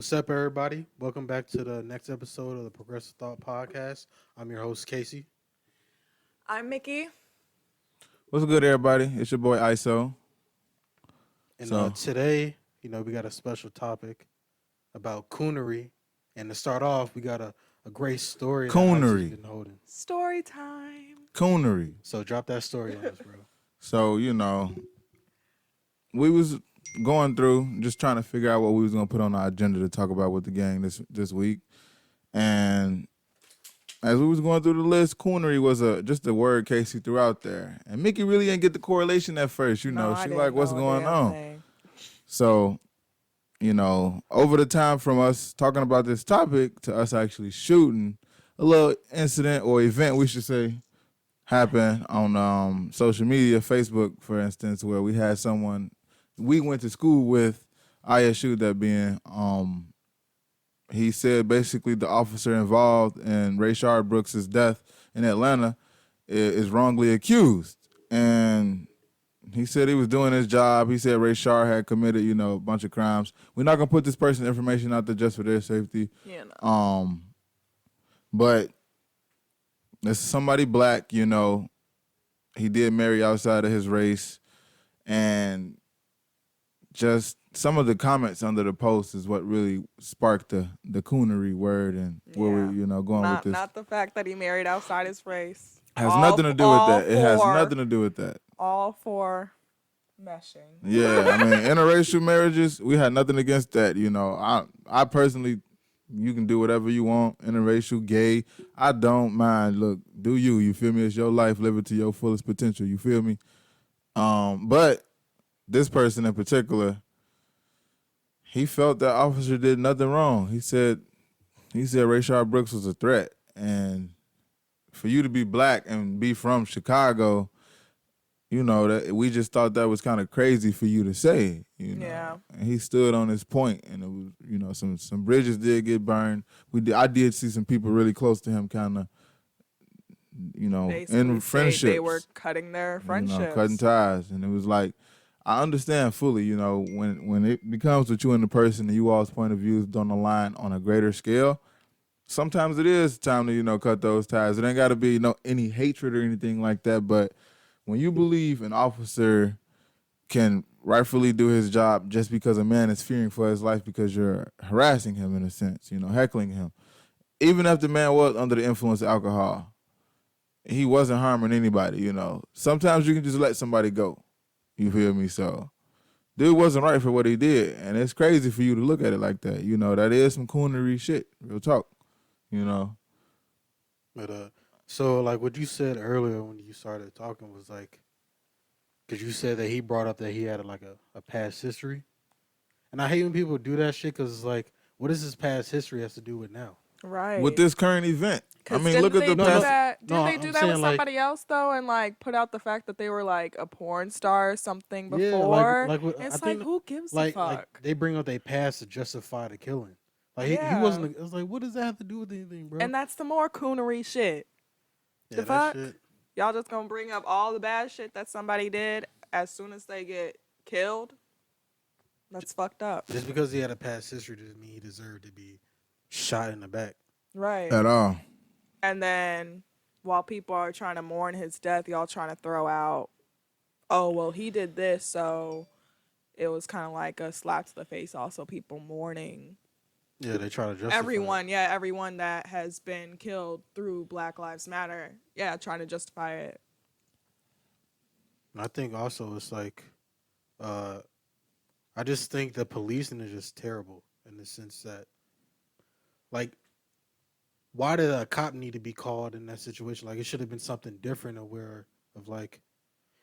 What's up, everybody? Welcome back to the next episode of the Progressive Thought Podcast. I'm your host, Casey. I'm Mickey. What's good, everybody? It's your boy ISO. And So, today, we got a special topic about Coonery. And to start off, we got a great story that Icy's Coonery. been holding. Story time. Coonery. So drop that story on us, bro. So, we was going through just trying to figure out what we was gonna put on our agenda to talk about with the gang this week. And as we was going through the list, Coonery was just a word Casey threw out there. And Mickey really didn't get the correlation at first, No, I She didn't like, what's know a going damn on? thing. So, over the time from us talking about this topic to us actually shooting, a little incident or event, we should say, happened on social media, Facebook, for instance, where we had someone we went to school with, ISU, that being, he said basically the officer involved in Rayshard Brooks' death in Atlanta is wrongly accused. And he said he was doing his job. He said Rayshard had committed, a bunch of crimes. We're not going to put this person's information out there just for their safety. You know. But it's somebody black, he did marry outside of his race. And just some of the comments under the post is what really sparked the Coonery word and where we're, going with this. Not the fact that he married outside his race. Has nothing to do with that. It has nothing to do with that. All for meshing. Yeah, I mean, interracial marriages, we had nothing against that. I personally, you can do whatever you want, interracial, gay. I don't mind. Look, do you? You feel me? It's your life. Live it to your fullest potential. You feel me? But this person in particular, he felt that officer did nothing wrong. He said Rayshard Brooks was a threat, and for you to be black and be from Chicago, that we just thought that was kind of crazy for you to say. Yeah. And he stood on his point, and it was, some bridges did get burned. I did see some people really close to him, kind of, Basically in friendships. they were cutting their friendships. Cutting ties, and it was like, I understand fully, when it becomes with you and the person and you all's point of views don't align on a greater scale, sometimes it is time to, cut those ties. It ain't got to be, any hatred or anything like that. But when you believe an officer can rightfully do his job just because a man is fearing for his life because you're harassing him in a sense, heckling him, even if the man was under the influence of alcohol, he wasn't harming anybody, Sometimes you can just let somebody go. You feel me? So, dude wasn't right for what he did. And it's crazy for you to look at it like that. That is some Coonery shit. Real talk. But so like what you said earlier when you started talking was like, because you said that he brought up that he had a past history. And I hate when people do that shit because it's like, what does his past history has to do with now? Right. With this current event. I mean, didn't look at they the do past. that? Did No, they I'm do that saying, with like- somebody else though, and like put out the fact that they were like a porn star or something Yeah, before? like what- I It's think like, who gives a like fuck? they bring up their past to justify the killing. Like he Yeah. wasn't. It was like, what does that have to do with anything, bro? And that's the more Coonery shit. yeah, the that fuck? shit. Y'all just gonna bring up all the bad shit that somebody did as soon as they get killed? That's fucked up. Just because he had a past history doesn't mean he deserved to be shot in the back. Right. At all. And then while people are trying to mourn his death, y'all trying to throw out, oh, well, he did this, so it was kind of like a slap to the face. Also, people mourning Yeah, they try to justify everyone that has been killed through Black Lives Matter. Yeah, trying to justify it. And I think also it's like, I just think the policing is just terrible in the sense that, like, why did a cop need to be called in that situation? Like, it should have been something different of like,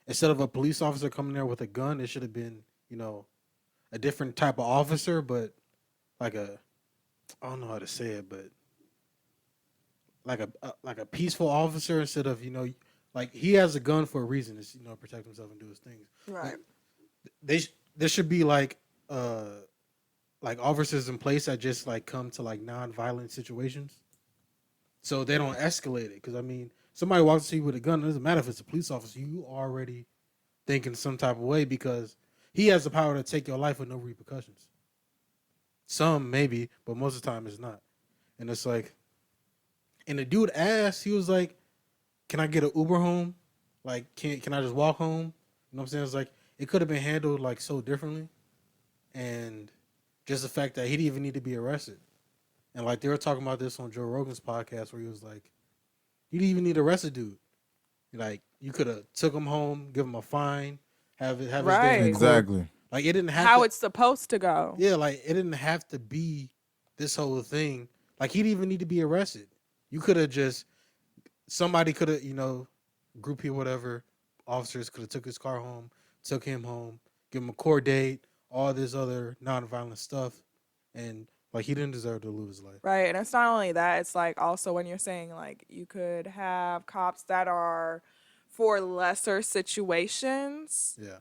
instead of a police officer coming there with a gun, it should have been, a different type of officer, but like I don't know how to say it, but like a peaceful officer instead of, like he has a gun for a reason. It's, protect himself and do his things. Right. There should be like officers in place that just like come to like non-violent situations, so they don't escalate it. Because I mean, somebody walks to you with a gun. It doesn't matter if it's a police officer. You already thinking some type of way because he has the power to take your life with no repercussions. Some maybe, but most of the time it's not. And it's like, and the dude asked, he was like, "Can I get an Uber home? Like, can I just walk home?" You know what I'm saying? It's like it could have been handled like so differently, and just the fact that he didn't even need to be arrested. And like they were talking about this on Joe Rogan's podcast, where he was like, "You didn't even need to arrest a dude. Like, you could have took him home, give him a fine, have his day in Right. court. Exactly. Like it didn't have How to, it's supposed to go. yeah, like it didn't have to be this whole thing. Like he didn't even need to be arrested. You could have just somebody could have, group people, whatever, officers could have took his car home, took him home, give him a court date, all this other nonviolent stuff, and like he didn't deserve to lose his life. Right. And it's not only that, it's like also when you're saying like you could have cops that are for lesser situations. Yeah.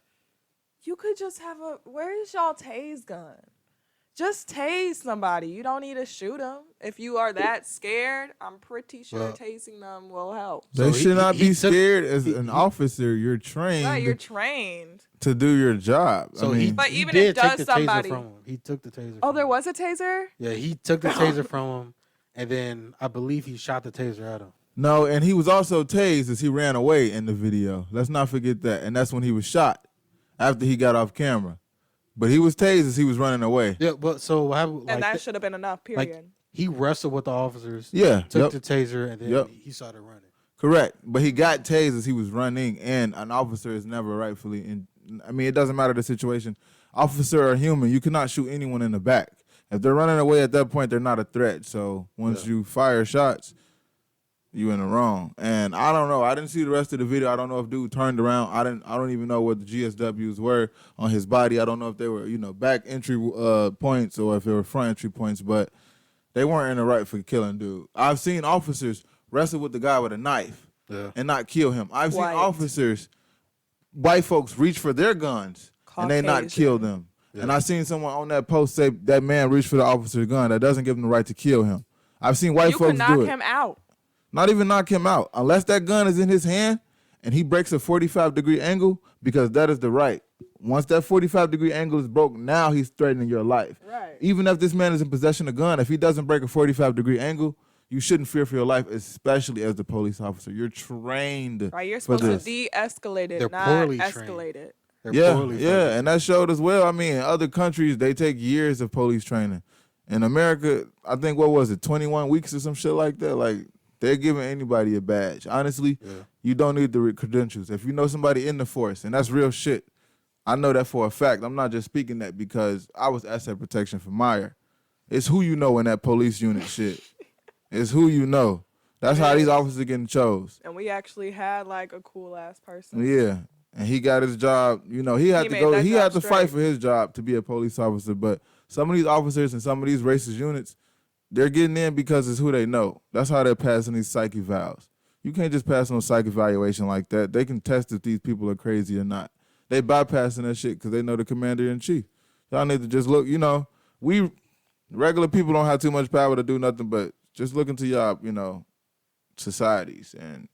You could just have where's y'all tase gun? Just tase somebody. You don't need to shoot them. If you are that scared, I'm pretty sure Well, tasing them will help. They So should not he be took- scared as he- an he- officer. You're trained Right, you're trained. to do your job. So I mean, But he even did if does take the somebody- taser from him. He took the taser. Oh, from there him. was a taser? Yeah, he took the taser from him, and then I believe he shot the taser at him. no, and he was also tased as he ran away in the video. Let's not forget that. And that's when he was shot after he got off camera. But he was tased as he was running away. Yeah, but so what happened? And that Like, should have been enough, like period. he wrestled with the officers. Yeah, Took yep. the taser, and then Yep. he started running. Correct. But he got tased as he was running, and an officer is never rightfully in. I mean, it doesn't matter the situation. Officer or human, you cannot shoot anyone in the back. If they're running away at that point, they're not a threat. So once you fire shots, you in the wrong. And I don't know. I didn't see the rest of the video. I don't know if dude turned around. I don't even know what the GSWs were on his body. I don't know if they were, back entry points or if they were front entry points, but they weren't in the right for killing dude. I've seen officers wrestle with the guy with a knife and not kill him. I've seen White. officers, white folks, reach for their guns and they not kill Caucasian. them. And I seen someone on that post say that man reached for the officer's gun. That doesn't give him the right to kill him. I've seen white You folks could knock do it. him out. Not even knock him out. Unless that gun is in his hand and he breaks a 45-degree angle, because that is the right. Once that 45-degree angle is broke, now he's threatening your life. Right. Even if this man is in possession of a gun, if he doesn't break a 45-degree angle, you shouldn't fear for your life, especially as the police officer. You're trained Right, you're for supposed this. to de-escalate it, They're not poorly escalate trained. it. They're Yeah, poorly yeah, funded. and that showed as well. I mean, in other countries, they take years of police training. In America, I think, 21 weeks or some shit like that? Like, they're giving anybody a badge. Honestly, you don't need the credentials. If you know somebody in the force, and that's real shit, I know that for a fact. I'm not just speaking that because I was asset protection for Meyer. It's who you know in that police unit shit. It's who you know. That's how these officers are getting chose. And we actually had like a cool ass person. Yeah. And he got his job. He had He to made go. that He job had to fight straight. for his job to be a police officer. But some of these officers and some of these racist units, they're getting in because it's who they know. That's how they're passing these psych evals. You can't just pass no psych evaluation like that. They can test if these people are crazy or not. They bypassing that shit because they know the commander in chief. Y'all need to just look. We regular people don't have too much power to do nothing but just look into y'all, societies and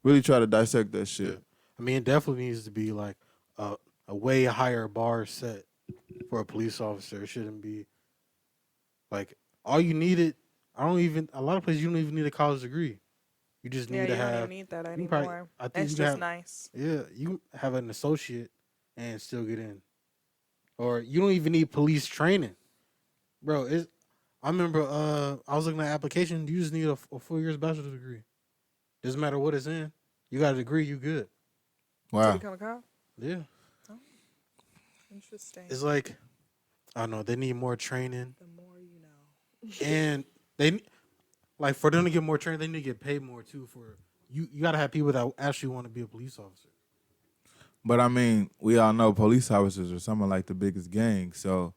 really try to dissect that shit. Yeah. I mean, it definitely needs to be like a way higher bar set for a police officer. It shouldn't be like all you needed. A lot of places you don't even need a college degree. You just need Yeah, to you don't have. even need that you can probably- anymore. I think It's you can just have- nice. Yeah, you can have an associate and still get in, or you don't even need police training, bro. I remember I was looking at application. You just need a 4 years bachelor's degree. Doesn't matter what it's in. You got a degree, you good. To Wow. become a cop? Yeah, Interesting. it's like I don't know. They need more training, The more you know. and they like for them to get more training, they need to get paid more too. For you got to have people that actually want to be a police officer. But I mean, we all know police officers are some of like the biggest gangs. So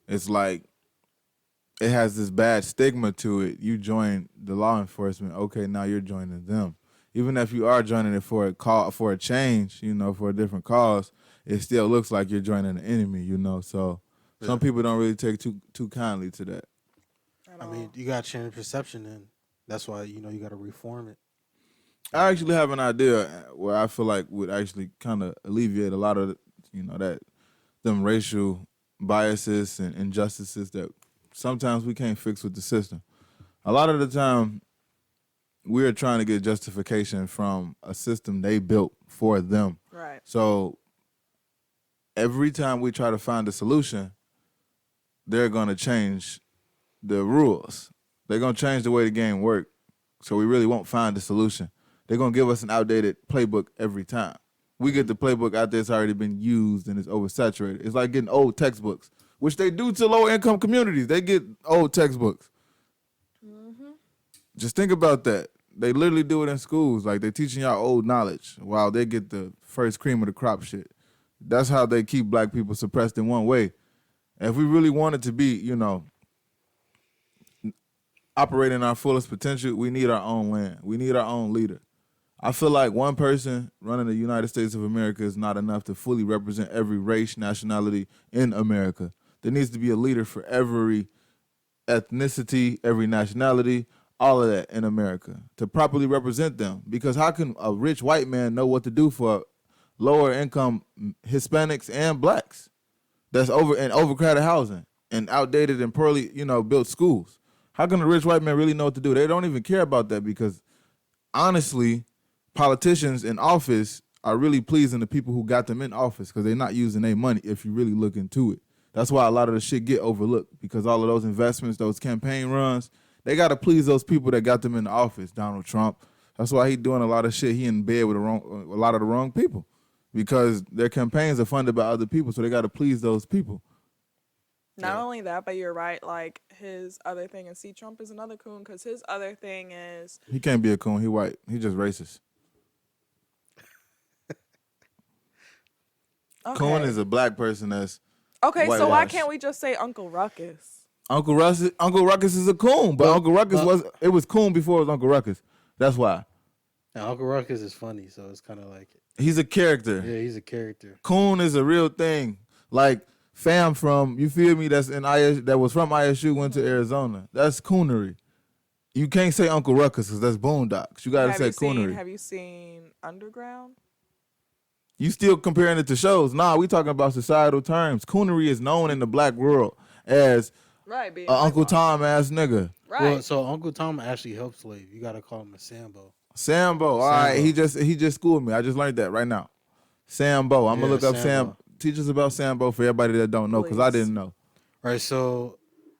it's like it has this bad stigma to it. You join the law enforcement, okay, now you're joining them. Even if you are joining it for a change, for a different cause, it still looks like you're joining an enemy, So some people don't really take too kindly to that. At I mean, all. you got to change perception, and that's why you got to reform it. I actually have an idea where I feel like would actually kind of alleviate a lot of, them racial biases and injustices that sometimes we can't fix with the system. A lot of the time, we're trying to get justification from a system they built for them. Right. So every time we try to find a solution, they're going to change the rules. They're going to change the way the game works. So we really won't find a solution. They're going to give us an outdated playbook every time. We get the playbook out there, it's already been used and it's oversaturated. It's like getting old textbooks, which they do to lower income communities. They get old textbooks. Mm-hmm. Just think about that. They literally do it in schools. Like, they're teaching y'all old knowledge while they get the first cream of the crop shit. That's how they keep black people suppressed in one way. And if we really wanted to be, you know, operating our fullest potential, we need our own land. We need our own leader. I feel like one person running the United States of America is not enough to fully represent every race, nationality in America. There needs to be a leader for every ethnicity, every nationality, all of that in America to properly represent them. Because how can a rich white man know what to do for lower income Hispanics and blacks that's in overcrowded housing and outdated and poorly, you know, built schools? How can a rich white man really know what to do? They don't even care about that because, honestly, politicians in office are really pleasing the people who got them in office because they're not using their money if you really look into it. That's why a lot of the shit get overlooked because all of those investments, those campaign runs, they got to please those people that got them in the office. Donald Trump. That's why he doing a lot of shit. He in bed with a lot of the wrong people because their campaigns are funded by other people, so they got to please those people. Not only that, but you're right. Like, his other thing, and see, Trump is another coon because his other thing is... He can't be a coon. He white. He just racist. Okay. Coon is a black person that's okay, so why whitewashed. can't we just say Uncle Ruckus? Uncle Ruckus is a coon, but Uncle Ruckus was coon before it was Uncle Ruckus. That's why. Now, Uncle Ruckus is funny, so it's kind of like He's a character. yeah, he's a character. Coon is a real thing. Like fam from, you feel me, that's in that was from ISU, went to Arizona. That's Coonery. You can't say Uncle Ruckus because that's Boondocks. You gotta say Coonery. Have you seen Underground? You still comparing it to shows? Nah, we talking about societal terms. Coonery is known in the black world as Right, being Uncle whitewashed. Tom ass nigga. Right. Well, so Uncle Tom actually helped slave. You gotta call him a Sambo. Sambo. All right, he just schooled me. I just learned that right now. Sambo. I'm gonna look up Sambo. Teach us about Sambo for everybody that don't know, because I didn't know. Right, so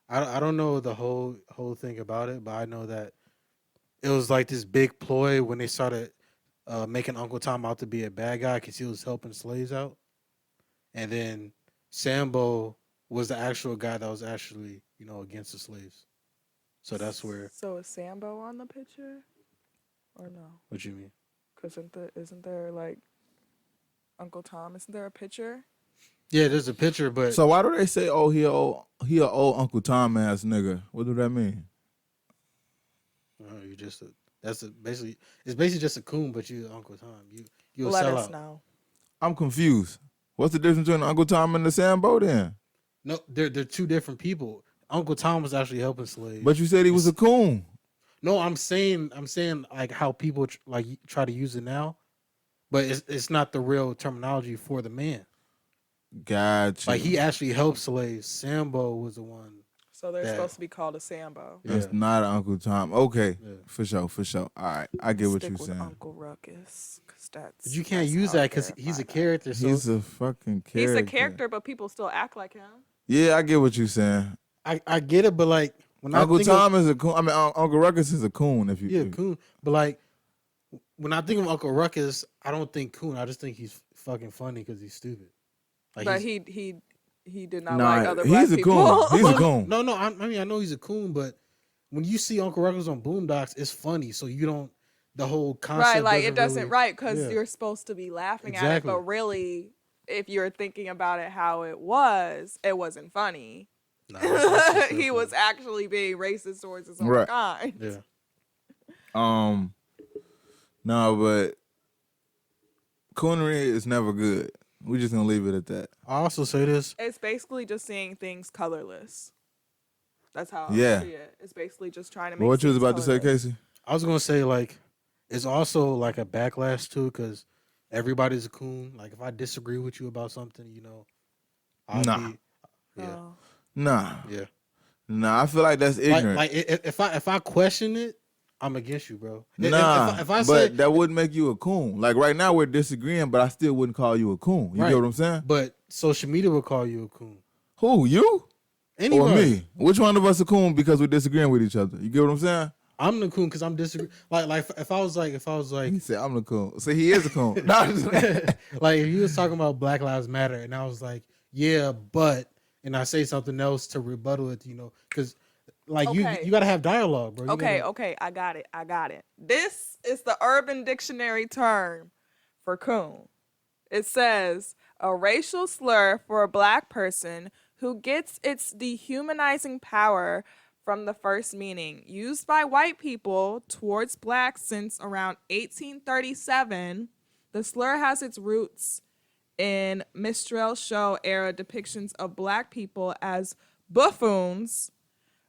I don't know the whole thing about it, but I know that it was like this big ploy when they started making Uncle Tom out to be a bad guy because he was helping slaves out, and then Sambo was the actual guy that was actually, you know, against the slaves. So that's where. So is Sambo on the picture, or no? What you mean? Because isn't there like Uncle Tom? Isn't there a picture? Yeah, there's a picture, but So why do they say, oh, he a old Uncle Tom ass nigga? What do that mean? you just basically it's basically just a coon, but you Uncle Tom. You a Let sellout. us know. I'm confused. What's the difference between Uncle Tom and the Sambo then? No, they're two different people. Uncle Tom was actually helping slaves. But you said he was a coon. No, I'm saying like how people try to use it now, but it's not the real terminology for the man. Gotcha. Like he actually helped slaves. Sambo was the one. So they're supposed to be called a Sambo. That's not an Uncle Tom. Okay, for sure. All right, I get what Stick you're with saying. Uncle Ruckus, because But you can't use that because he's a character. So He's a fucking character. He's a character, but people still act like him. Yeah, I get what you're saying. I get it, but like when Uncle I think Tom is a coon. I mean, Uncle Ruckus is a coon. If you coon. But like when I think of Uncle Ruckus, I don't think coon. I just think he's fucking funny because he's stupid. Like But he did not like other black he's a people. coon. He's a coon. No. I mean, I know he's a coon, but when you see Uncle Ruckus on Boondocks, it's funny. So you don't. The whole concept. Right, like it doesn't really, right because you're supposed to be laughing at it, but really, if you're thinking about it how it wasn't funny. No, he was actually being racist towards his own kind. Yeah. No, but Coonery is never good. We're just gonna leave it at that. I also say this. It's basically just seeing things colorless. That's how I see it. It's basically just trying to make. What you was about to say, colorless. Casey? I was gonna say like, it's also like a backlash too, because everybody's a coon. Like if I disagree with you about something, you know, Nah. Yeah. Oh. Nah. Yeah. Nah, I feel like that's ignorant. If I question it, I'm against you, bro. Nah, if I but say that wouldn't make you a coon. Like right now we're disagreeing, but I still wouldn't call you a coon. You right, get what I'm saying? but social media will call you a coon. Who, you? Anybody. Or me? Which one of us a coon because we're disagreeing with each other? You get what I'm saying? I'm the coon because I'm disagreeing. Like if I was like He said I'm the coon. So he is a coon. No, I'm just like if you was talking about Black Lives Matter and I was like, yeah, but, and I say something else to rebuttal it, because like Okay. you got to have dialogue, bro. Okay, I got it. This is the Urban Dictionary term for coon. It says a racial slur for a black person who gets its dehumanizing power from the first meaning. Used by white people towards blacks since around 1837, the slur has its roots in minstrel show era depictions of black people as buffoons,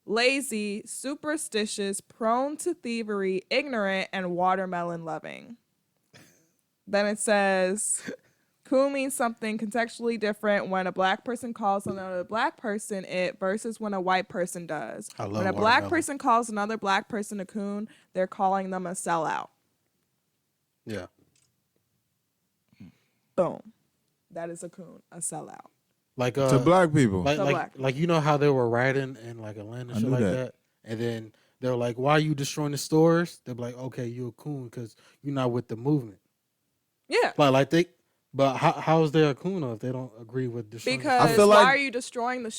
lazy, superstitious, prone to thievery, ignorant, and watermelon loving. Then it says, coon means something contextually different when a black person calls another black person it versus when a white person does. I love When a black watermelon. person calls another black person a coon, they're calling them a sellout. Yeah. Boom. That is a coon, a sellout. Like to black people. To black like you know how they were rioting in like Atlanta and I shit knew like that. that, and then they're like, "Why are you destroying the stores?" They're like, "Okay, you a coon because you're not with the movement." Yeah. But how is there a coon if they don't agree with destroying? Because I feel why like- are you destroying the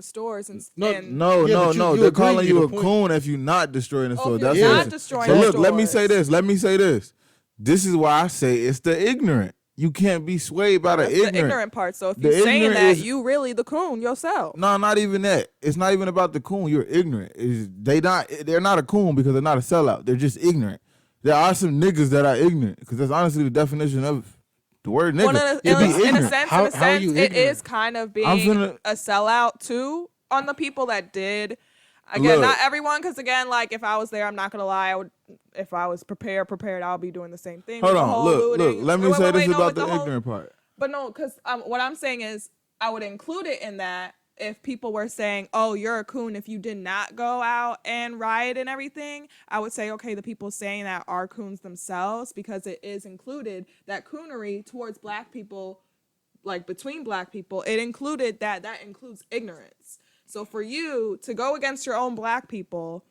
stores and No, No, Yeah, but you They're agree, calling you the a point- coon if you're not destroying the store. if That's you're what not it is. destroying So the look, let me say stores. this. This is why I say it's the ignorant. You can't be swayed by the That's ignorant. the ignorant part. So if The you're saying ignorant that, is- you really the coon yourself. No, not even that. It's not even about the coon. You're ignorant. They're not a coon because they're not a sellout. They're just ignorant. There are some niggas that are ignorant because that's honestly the definition of the word nigga. Well, It be in a ignorant. sense, How are you it ignorant? is kind of I'm being finna- a sellout too on the people that did. Again, Look. not everyone, because again, like if I was there, I'm not gonna lie. I would, if I was prepared, I'll be doing the same thing. Hold with the on. whole Look. looting. Let me Wait, say wait, this wait, no, about with the whole- ignorant part. But no, because what I'm saying is I would include it in that if people were saying, oh, you're a coon if you did not go out and riot and everything, I would say, okay, the people saying that are coons themselves, because it is included that coonery towards black people, like between black people, it included that includes ignorance. So for you to go against your own black people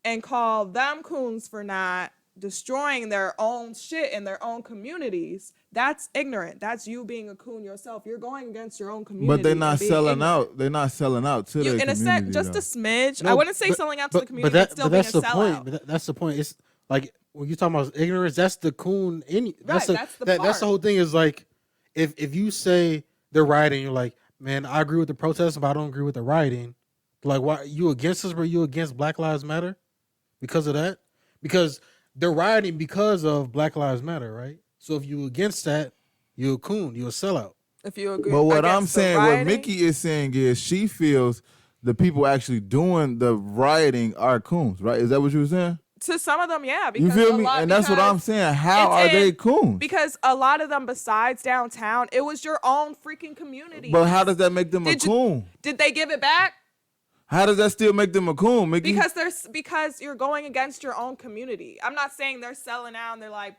and call them coons for not destroying their own shit in their own communities, that's ignorant. That's you being a coon yourself. You're going against your own community. But they're not and being selling ignorant. out. They're not selling out to their You, in a community. sense, just though. a smidge. No, I wouldn't say but- selling out to the community, but but still being that's a the sellout. point. But that's the point. It's like when you're talking about ignorance, that's the coon. That's that's the that's part. the whole thing. Is like if you say they're rioting, you're like, man, I agree with the protest, but I don't agree with the rioting. Like, why you against us? Were you against Black Lives Matter because of that? Because they're rioting because of Black Lives Matter, right? So if you against that, you're a coon. You're a sellout. If you agree, But what I'm against the saying, what rioting, Mickey is saying is she feels the people actually doing the rioting are coons, right? Is that what you were saying? to some of them, yeah, You because feel a me? lot, And that's what I'm because saying. How are it's they in- coons? Because a lot of them, besides downtown, it was your own freaking community. But how does that make them a Did you- coon? Did they give it back? How does that still make them a coon, Mickey? Because you're going against your own community. I'm not saying they're selling out and they're like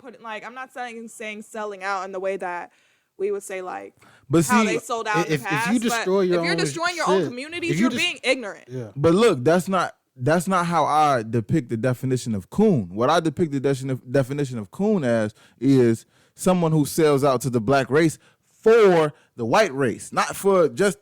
I'm not saying selling out in the way that we would say like But how see, they sold out in if the past. you destroy but your if you're own destroying your own shit, communities, if you you're just- being ignorant. Yeah. But look, that's not how I depict the definition of coon. What I depict the definition of coon as is someone who sells out to the black race for the white race, not for just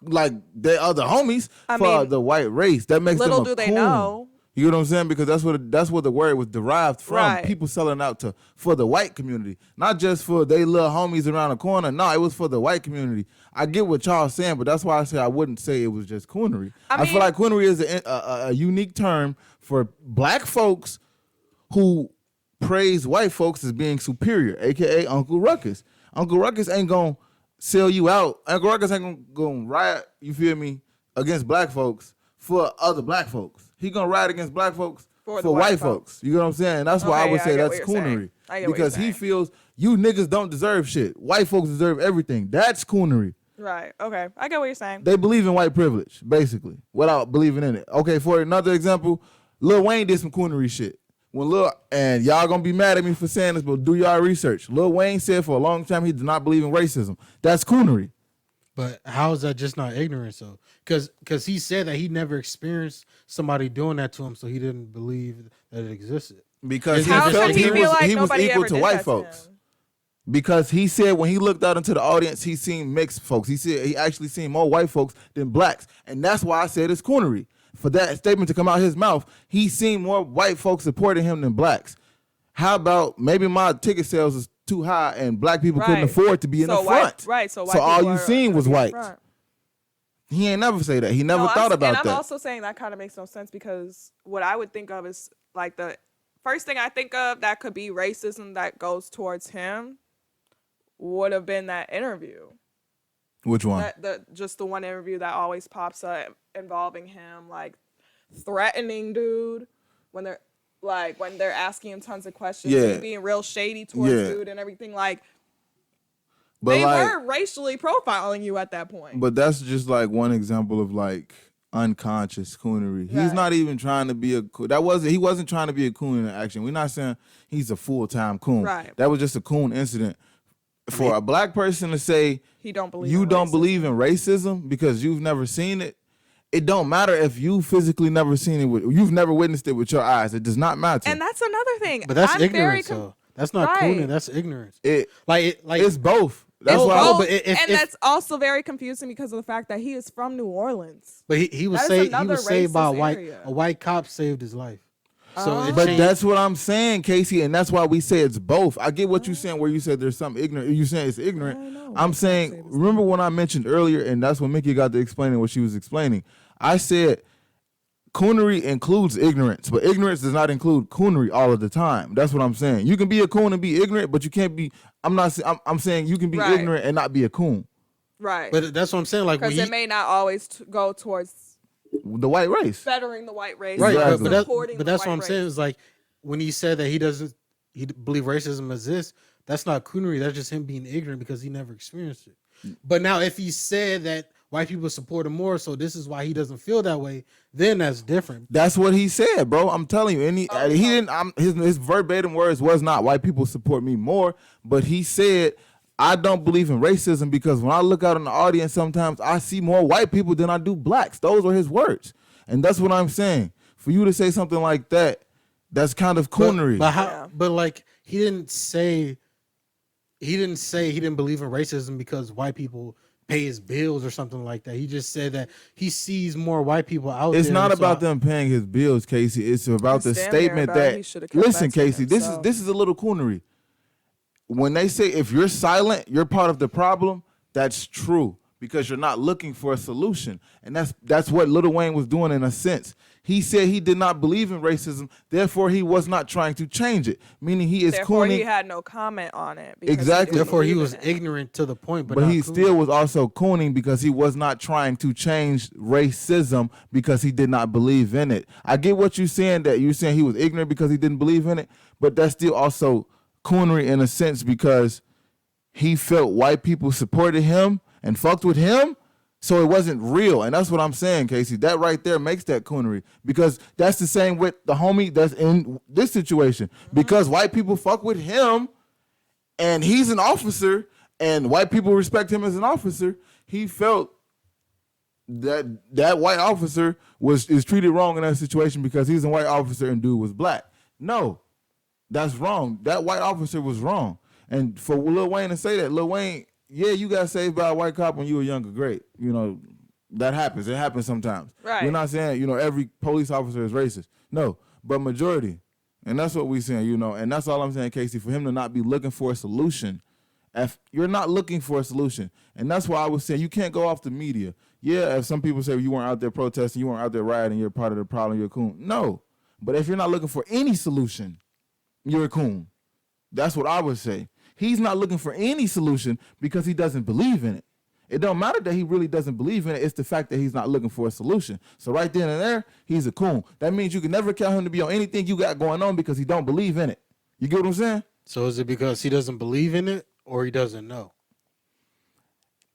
like they are the homies, I for mean, the white race. That makes little them a do they coon. know. You know what I'm saying? Because that's what the word was derived from. Right. People selling out for the white community, not just for they little homies around the corner. No, it was for the white community. I get what y'all saying, but that's why I say I wouldn't say it was just coonery. I feel mean- like coonery is a unique term for black folks who praise white folks as being superior, aka Uncle Ruckus. Uncle Ruckus ain't gonna sell you out. Uncle Ruckus ain't gonna riot, you feel me, against black folks for other black folks. He gonna riot against black folks For for the white white folks. You know what I'm saying? That's why Okay, I would yeah, I say get that's what you're saying. coonery. I get what you're Because he saying. feels you niggas don't deserve shit. White folks deserve everything. That's coonery. Right. Okay. I get what you're saying. They believe in white privilege, basically, without believing in it. Okay, for another example, Lil Wayne did some coonery shit. And y'all gonna be mad at me for saying this, but do y'all research. Lil Wayne said for a long time he did not believe in racism. That's coonery. But how is that just not ignorance though? Because he said that he never experienced somebody doing that to him, so he didn't believe that it existed. Because he How felt could he he feel was, like he was nobody equal ever to did white that to folks. him? Because he said when he looked out into the audience, he seen mixed folks. He said he actually seen more white folks than blacks. And that's why I said it's coonery. For that statement to come out his mouth, he seen more white folks supporting him than blacks. How about maybe my ticket sales is too high and black people couldn't Right. afford to be in the front. Right. So So all people you are seen gonna was be in white. front. He ain't never say that. He never No, thought about and that. I'm also saying that kind of makes no sense because what I would think of is like the first thing I think of that could be racism that goes towards him would have been that interview. Which one? Just the one interview that always pops up involving him like threatening dude when they're asking him tons of questions, Yeah. and being real shady towards Yeah. dude and everything. Like But they like, were racially profiling you at that point. but that's just like one example of like unconscious coonery. He's Right. not even trying to be he wasn't trying to be a coon in action. We're not saying he's a full-time coon. Right. That was just a coon incident. For a black person to say He don't believe you in don't racism. believe in racism because you've never seen it, it don't matter if you physically never seen it you've never witnessed it with your eyes. It does not matter. And that's another thing. But that's I'm ignorance, very though. That's not Right. cooning. That's ignorance. Like Like it's both. That's No, why. no, both, but if- and if- that's also very confusing because of the fact that he is from New Orleans. But he was That is saved. He another was saved by racist area. a white cop saved his life. So it But changed. that's what I'm saying, Casey, and that's why we say it's both. I get what you're saying where you said there's something ignorant. You saying it's ignorant. I know. I'm saying, remember when I mentioned earlier, and that's when Mickey got to explaining what she was explaining. I said coonery includes ignorance, but ignorance does not include coonery all of the time. That's what I'm saying. You can be a coon and be ignorant, but you can't be. I'm saying you can be Right. ignorant and not be a coon. Right. But that's what I'm saying. Like when Because it may not always go towards The white race. bettering the white race. right, or Exactly. supporting but the that's what white I'm race. saying is like when he said that he believe racism exists. That's not coonery. That's just him being ignorant because he never experienced it. But now, if he said that white people support him more, so this is why he doesn't feel that way, then that's different. That's what he said, bro. I'm telling you. And he didn't. His verbatim words was not white people support me more, but he said I don't believe in racism because when I look out in the audience, sometimes I see more white people than I do blacks. Those were his words, and that's what I'm saying. For you to say something like that, that's kind of coonery. But how? Yeah. But like he didn't say he didn't believe in racism because white people pay his bills or something like that. He just said that he sees more white people out there. It's not so about them paying his bills, Casey. It's about the Stand there statement about he that shoulda kept listen, that to Casey. himself. This is a little coonery. When they say if you're silent, you're part of the problem. That's true because you're not looking for a solution, and that's what Lil Wayne was doing in a sense. He said he did not believe in racism, therefore he was not trying to change it. Meaning he is Therefore, cooning. he had no comment on it. because he Exactly. didn't Therefore, he believe was in it. ignorant to the point, but But not he cooning. still was also cooning because he was not trying to change racism because he did not believe in it. I get what you're saying, that you're saying he was ignorant because he didn't believe in it, but that's still also coonery in a sense because he felt white people supported him and fucked with him, so it wasn't real. And that's what I'm saying, Casey. That right there makes that coonery because that's the same with the homie that's in this situation. Because white people fuck with him and he's an officer and white people respect him as an officer, he felt that white officer is treated wrong in that situation because he's a white officer and dude was black. No, that's wrong. That white officer was wrong. And for Lil Wayne to say that, Lil Wayne, yeah, you got saved by a white cop when you were younger, great. You know, that happens. It happens sometimes. Right. We're not saying, every police officer is racist. No, but majority. And that's what we're saying, and that's all I'm saying, Casey, for him to not be looking for a solution. If you're not looking for a solution. And that's why I was saying you can't go off the media. Yeah, if some people say you weren't out there protesting, you weren't out there rioting, you're part of the problem, you're a coon. No. But if you're not looking for any solution, you're a coon. That's what I would say. He's not looking for any solution because he doesn't believe in it. It don't matter that he really doesn't believe in it. It's the fact that he's not looking for a solution. So right then and there, he's a coon. That means you can never count him to be on anything you got going on because he don't believe in it. You get what I'm saying? So is it because he doesn't believe in it or he doesn't know?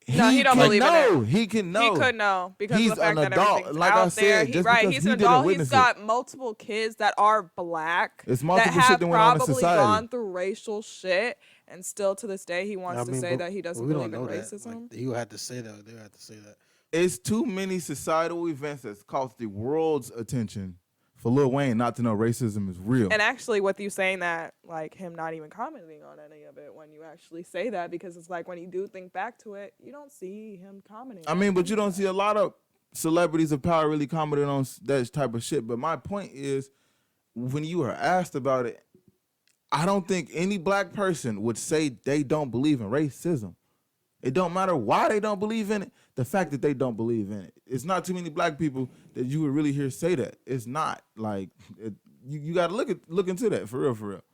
No, he don't believe in it. He can know. He could know because He's of the fact an that adult. everything's Like out I said, there. just Right, because he's he an didn't adult. witness He's got multiple kids that are black It's that multiple have shit that went on in probably society. gone through racial shit, and still to this day he wants I to mean, say but that he doesn't we don't believe in know that. racism. Like, he would have to say that. They would have to say that. It's too many societal events that's caught the world's attention for Lil Wayne not to know racism is real. And actually, with you saying that, like him not even commenting on any of it, when you actually say that, because it's like when you do think back to it, you don't see him commenting. I mean, but you don't see a lot of celebrities of power really commenting on that type of shit. But my point is, when you are asked about it, I don't think any black person would say they don't believe in racism. It don't matter why they don't believe in it. The fact that they don't believe in it. It's not too many black people that you would really hear say that. It's not like you got to look into that for real, for real.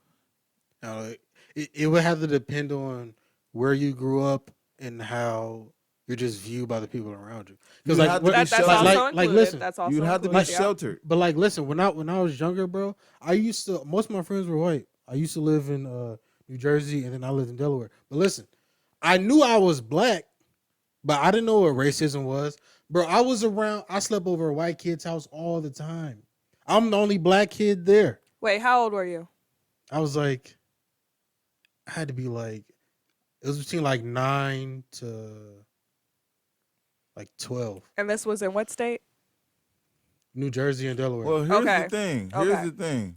Now, it would have to depend on where you grew up and how you're just viewed by the people around you. You Because have to be that's also sheltered. included. Listen, That's also You'd have to be included, yeah. sheltered. but like listen, when I was younger, bro, I used to most of my friends were white. I used to live in New Jersey, and then I lived in Delaware. But listen, I knew I was black, but I didn't know what racism was. Bro, I slept over a white kid's house all the time. I'm the only black kid there. Wait, how old were you? I was like, I had to be like, it was between like 9 to like 12. And this was in what state? New Jersey and Delaware. Well, here's Okay. the thing. Okay. Here's the thing.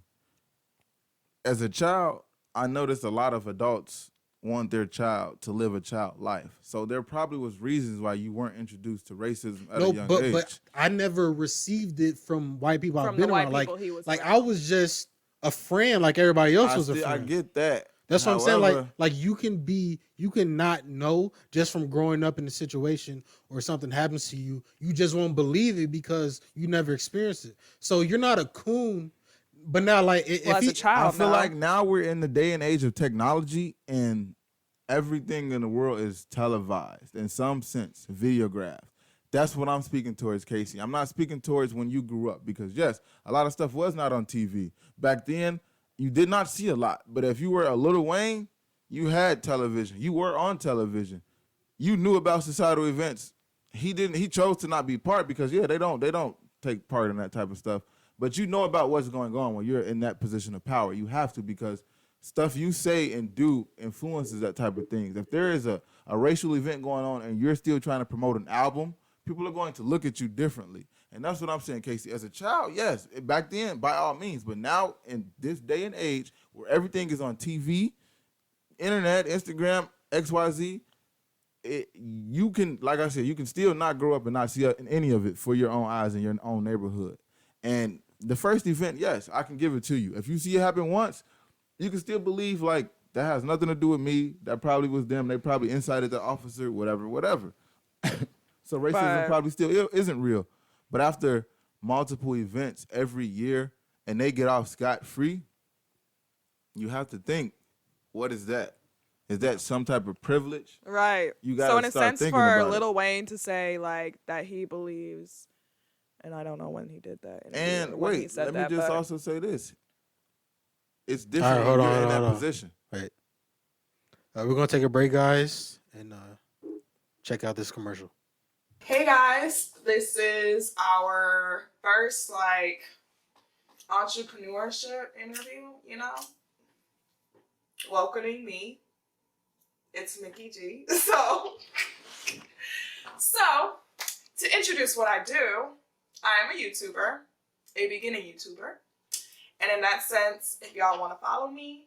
As a child, I noticed a lot of adults want their child to live a child life. So there probably was reasons why you weren't introduced to racism at a young age. But I never received it from white people I've From been the white around. Like, people he was like around. I was just a friend, like everybody else was a I friend. get that. That's what I'm saying. However, Like you can not know just from growing up in a situation or something happens to you. You just won't believe it because you never experienced it. So you're not a coon. But now, like, Well, as a I child, feel no. like now we're in the day and age of technology, and everything in the world is televised in some sense, videographed. That's what I'm speaking towards, Casey. I'm not speaking towards when you grew up because, yes, a lot of stuff was not on TV. Back then, you did not see a lot. But if you were a Lil Wayne, you had television. You were on television. You knew about societal events. He didn't. He chose to not be part because, yeah, they don't take part in that type of stuff. But you know about what's going on when you're in that position of power. You have to because stuff you say and do influences that type of things. If there is a racial event going on and you're still trying to promote an album, people are going to look at you differently. And that's what I'm saying, Casey. As a child, yes, back then, by all means. But now, in this day and age, where everything is on TV, internet, Instagram, XYZ, you can, like I said, you can still not grow up and not see any of it for your own eyes in your own neighborhood. And the first event, yes, I can give it to you. If you see it happen once, you can still believe, like, that has nothing to do with me. That probably was them. They probably incited the officer, whatever. So racism probably still isn't real. But after multiple events every year and they get off scot-free, you have to think, what is that? Is that some type of privilege? Right. You gotta So in a start sense, thinking for about it. Lil Wayne to say like that he believes, and I don't know when he did that. And when he wait, said let me that, just but also say this. It's All different right, hold when on, you're in hold that on. position. Right. We're gonna take a break, guys, and check out this commercial. Hey guys, this is our first like entrepreneurship interview, you know? Welcoming me. ItsMikiG. So to introduce what I do, I am a YouTuber, a beginning YouTuber. And in that sense, if y'all want to follow me,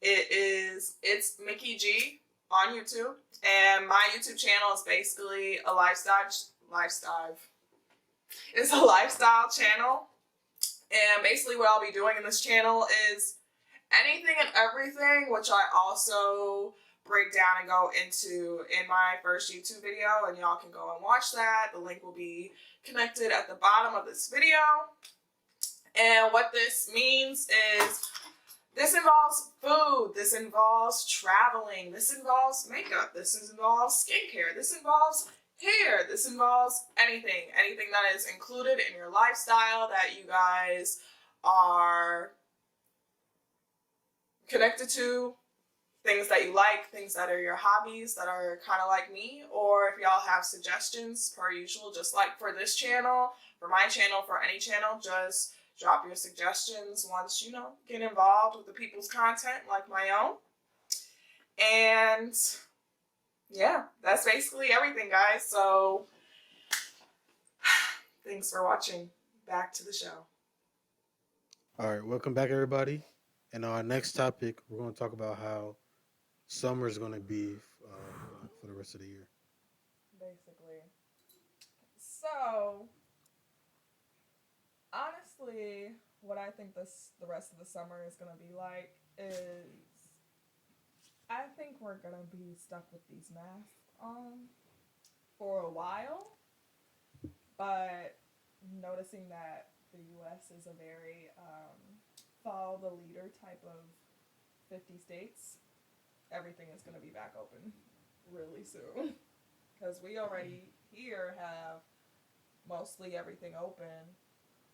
it's ItsMikiG on YouTube. And my YouTube channel is basically a lifestyle. It's a lifestyle channel. And basically what I'll be doing in this channel is anything and everything, which I also break down and go into in my first YouTube video, and y'all can go and watch that. The link will be connected at the bottom of this video. And what this means is this involves food, this involves traveling, this involves makeup, this involves skincare, this involves hair, this involves anything that is included in your lifestyle that you guys are connected to things that you like, things that are your hobbies that are kind of like me, or if y'all have suggestions, per usual, just like for this channel, for my channel, for any channel, just drop your suggestions once, get involved with the people's content like my own. And yeah, that's basically everything, guys. So thanks for watching. Back to the show. All right, welcome back, everybody. And our next topic, we're going to talk about how summer is going to be for the rest of the year. Basically. So, honestly, what I think the rest of the summer is going to be like is I think we're going to be stuck with these masks on for a while. But noticing that the U.S. is a very follow the leader type of 50 states, everything is going to be back open really soon. Because we already here have mostly everything open.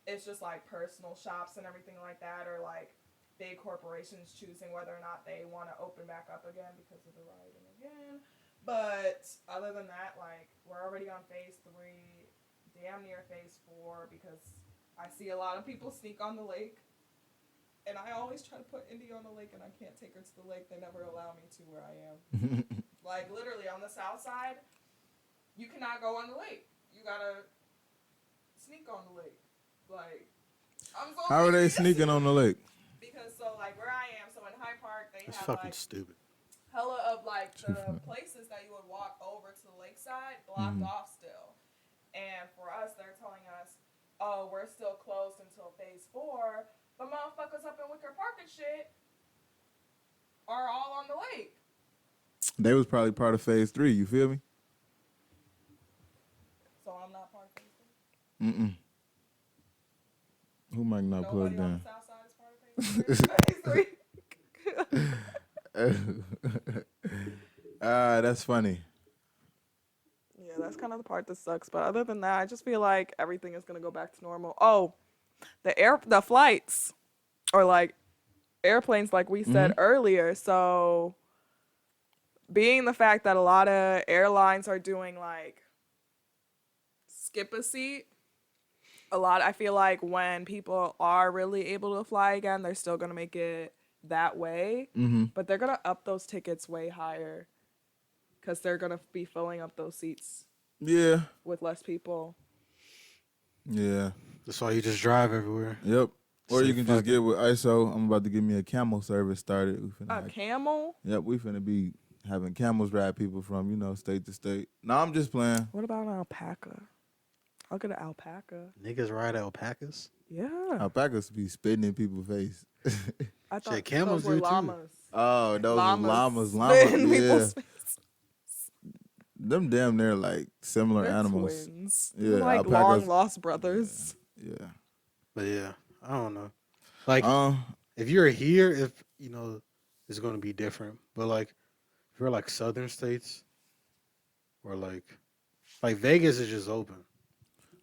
It's just like personal shops and everything like that, or like big corporations choosing whether or not they want to open back up again because of the rioting again. But other than that, like, we're already on phase 3, damn near phase 4, because I see a lot of people sneak on the lake. And I always try to put Indy on the lake, and I can't take her to the lake. They never allow me to where I am. Like, literally, on the south side, you cannot go on the lake. You gotta sneak on the lake. Like, I'm so How are they serious. sneaking on the lake? Because, so, like, where I am, so in Hyde Park, they That's have, fucking like, stupid. hella of, like, the places that you would walk over to the lakeside blocked off still. And for us, they're telling us, oh, we're still closed until phase 4. But motherfuckers up in Wicker Park and shit are all on the lake. They was probably part of phase 3. You feel me? So I'm not part of phase 3? Who might not Nobody plugged on in? the south side is part of phase 3? That's funny. Yeah, that's kind of the part that sucks. But other than that, I just feel like everything is going to go back to normal. Oh, the flights or like airplanes, like we said earlier. So being the fact that a lot of airlines are doing like skip a seat, I feel like when people are really able to fly again, they're still going to make it that way. But they're going to up those tickets way higher because they're going to be filling up those seats. Yeah. With less people. Yeah. That's why you just drive everywhere. Yep. Or Say you can fuck just it. get with ISO. I'm about to get me a camel service started. Camel? Yep, we finna be having camels ride people from, state to state. No, I'm just playing. What about an alpaca? I'll get an alpaca. Niggas ride alpacas? Yeah. Alpacas be spitting in people's face. I thought Shit, camels those were do too. llamas. Oh, those llamas. Spitting in Yeah. people's face. Them damn near like similar They're animals. twins. Yeah, They're like alpacas. long lost brothers. Yeah. But yeah, I don't know. Like, Uh, if you're here, it's going to be different. But like, if you're like southern states, or like Vegas is just open.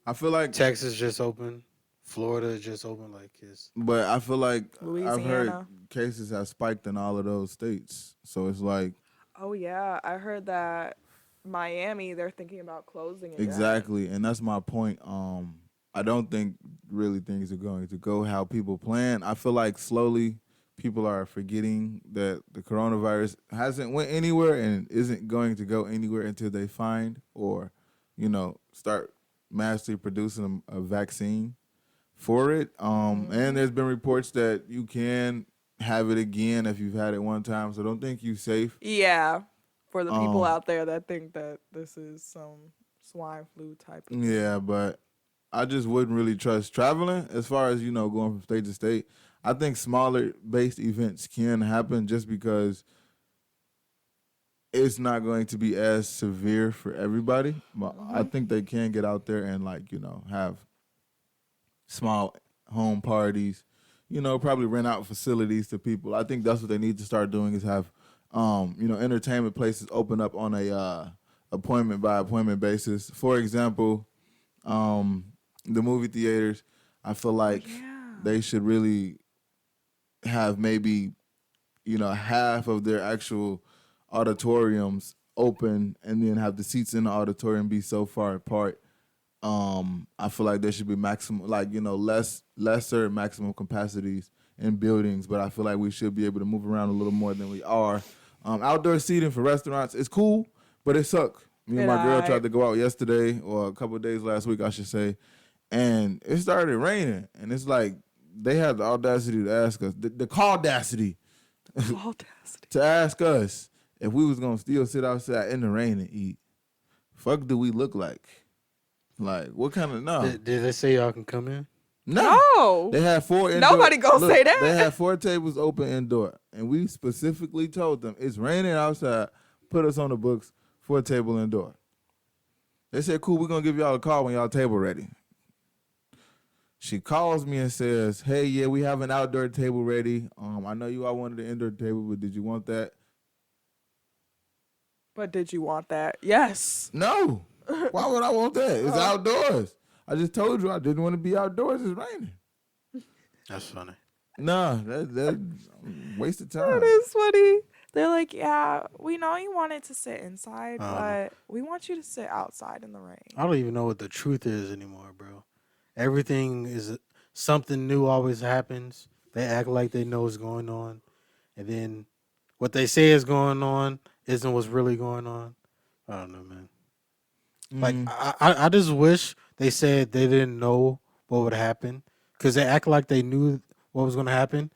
I feel like Texas just open. Florida is just open. Like it's. But I feel like I've heard Louisiana. cases have spiked in all of those states. So it's like Oh yeah, I heard that Miami, they're thinking about closing it. exactly, and that's my point. I don't think really things are going to go how people plan. I feel like slowly people are forgetting that the coronavirus hasn't went anywhere and isn't going to go anywhere until they find or, start massively producing a vaccine for it. And there's been reports that you can have it again if you've had it one time. So don't think you're safe. Yeah, for the people out there that think that this is some swine flu type of Yeah, but I just wouldn't really trust traveling as far as, going from state to state. I think smaller based events can happen just because it's not going to be as severe for everybody. But I think they can get out there and have small home parties, probably rent out facilities to people. I think that's what they need to start doing is have, entertainment places open up on a appointment by appointment basis. For example, the movie theaters, I feel like they should really have maybe, half of their actual auditoriums open and then have the seats in the auditorium be so far apart. I feel like there should be maximum, lesser maximum capacities in buildings, but I feel like we should be able to move around a little more than we are. Outdoor seating for restaurants is cool, but it sucked. Me and my girl tried to go out yesterday, or a couple of days last week, I should say, and it started raining. And it's like they had the audacity to ask us, the caudacity to ask us if we was going to still sit outside in the rain and eat. Fuck do we look like? Like, what kind of, no. Did they say y'all can come in? No. They had 4 indoor. Nobody gonna say that. They had 4 tables open indoor. And we specifically told them, it's raining outside. Put us on the books for a table indoor. They said, cool, we're going to give y'all a call when y'all table ready. She calls me and says, hey, yeah, we have an outdoor table ready. I know you all wanted an indoor table, but did you want that? But did you want that? Yes. No. Why would I want that? It's outdoors. I just told you I didn't want to be outdoors. It's raining. That's funny. Nah, that wasted time. That is funny. They're like, yeah, we know you wanted to sit inside, but we want you to sit outside in the rain. I don't even know what the truth is anymore, bro. Everything is something new always happens. They act like they know what's going on. And then what they say is going on isn't what's really going on. I don't know, man. Like, I just wish they said they didn't know what would happen, because they act like they knew what was going to happen,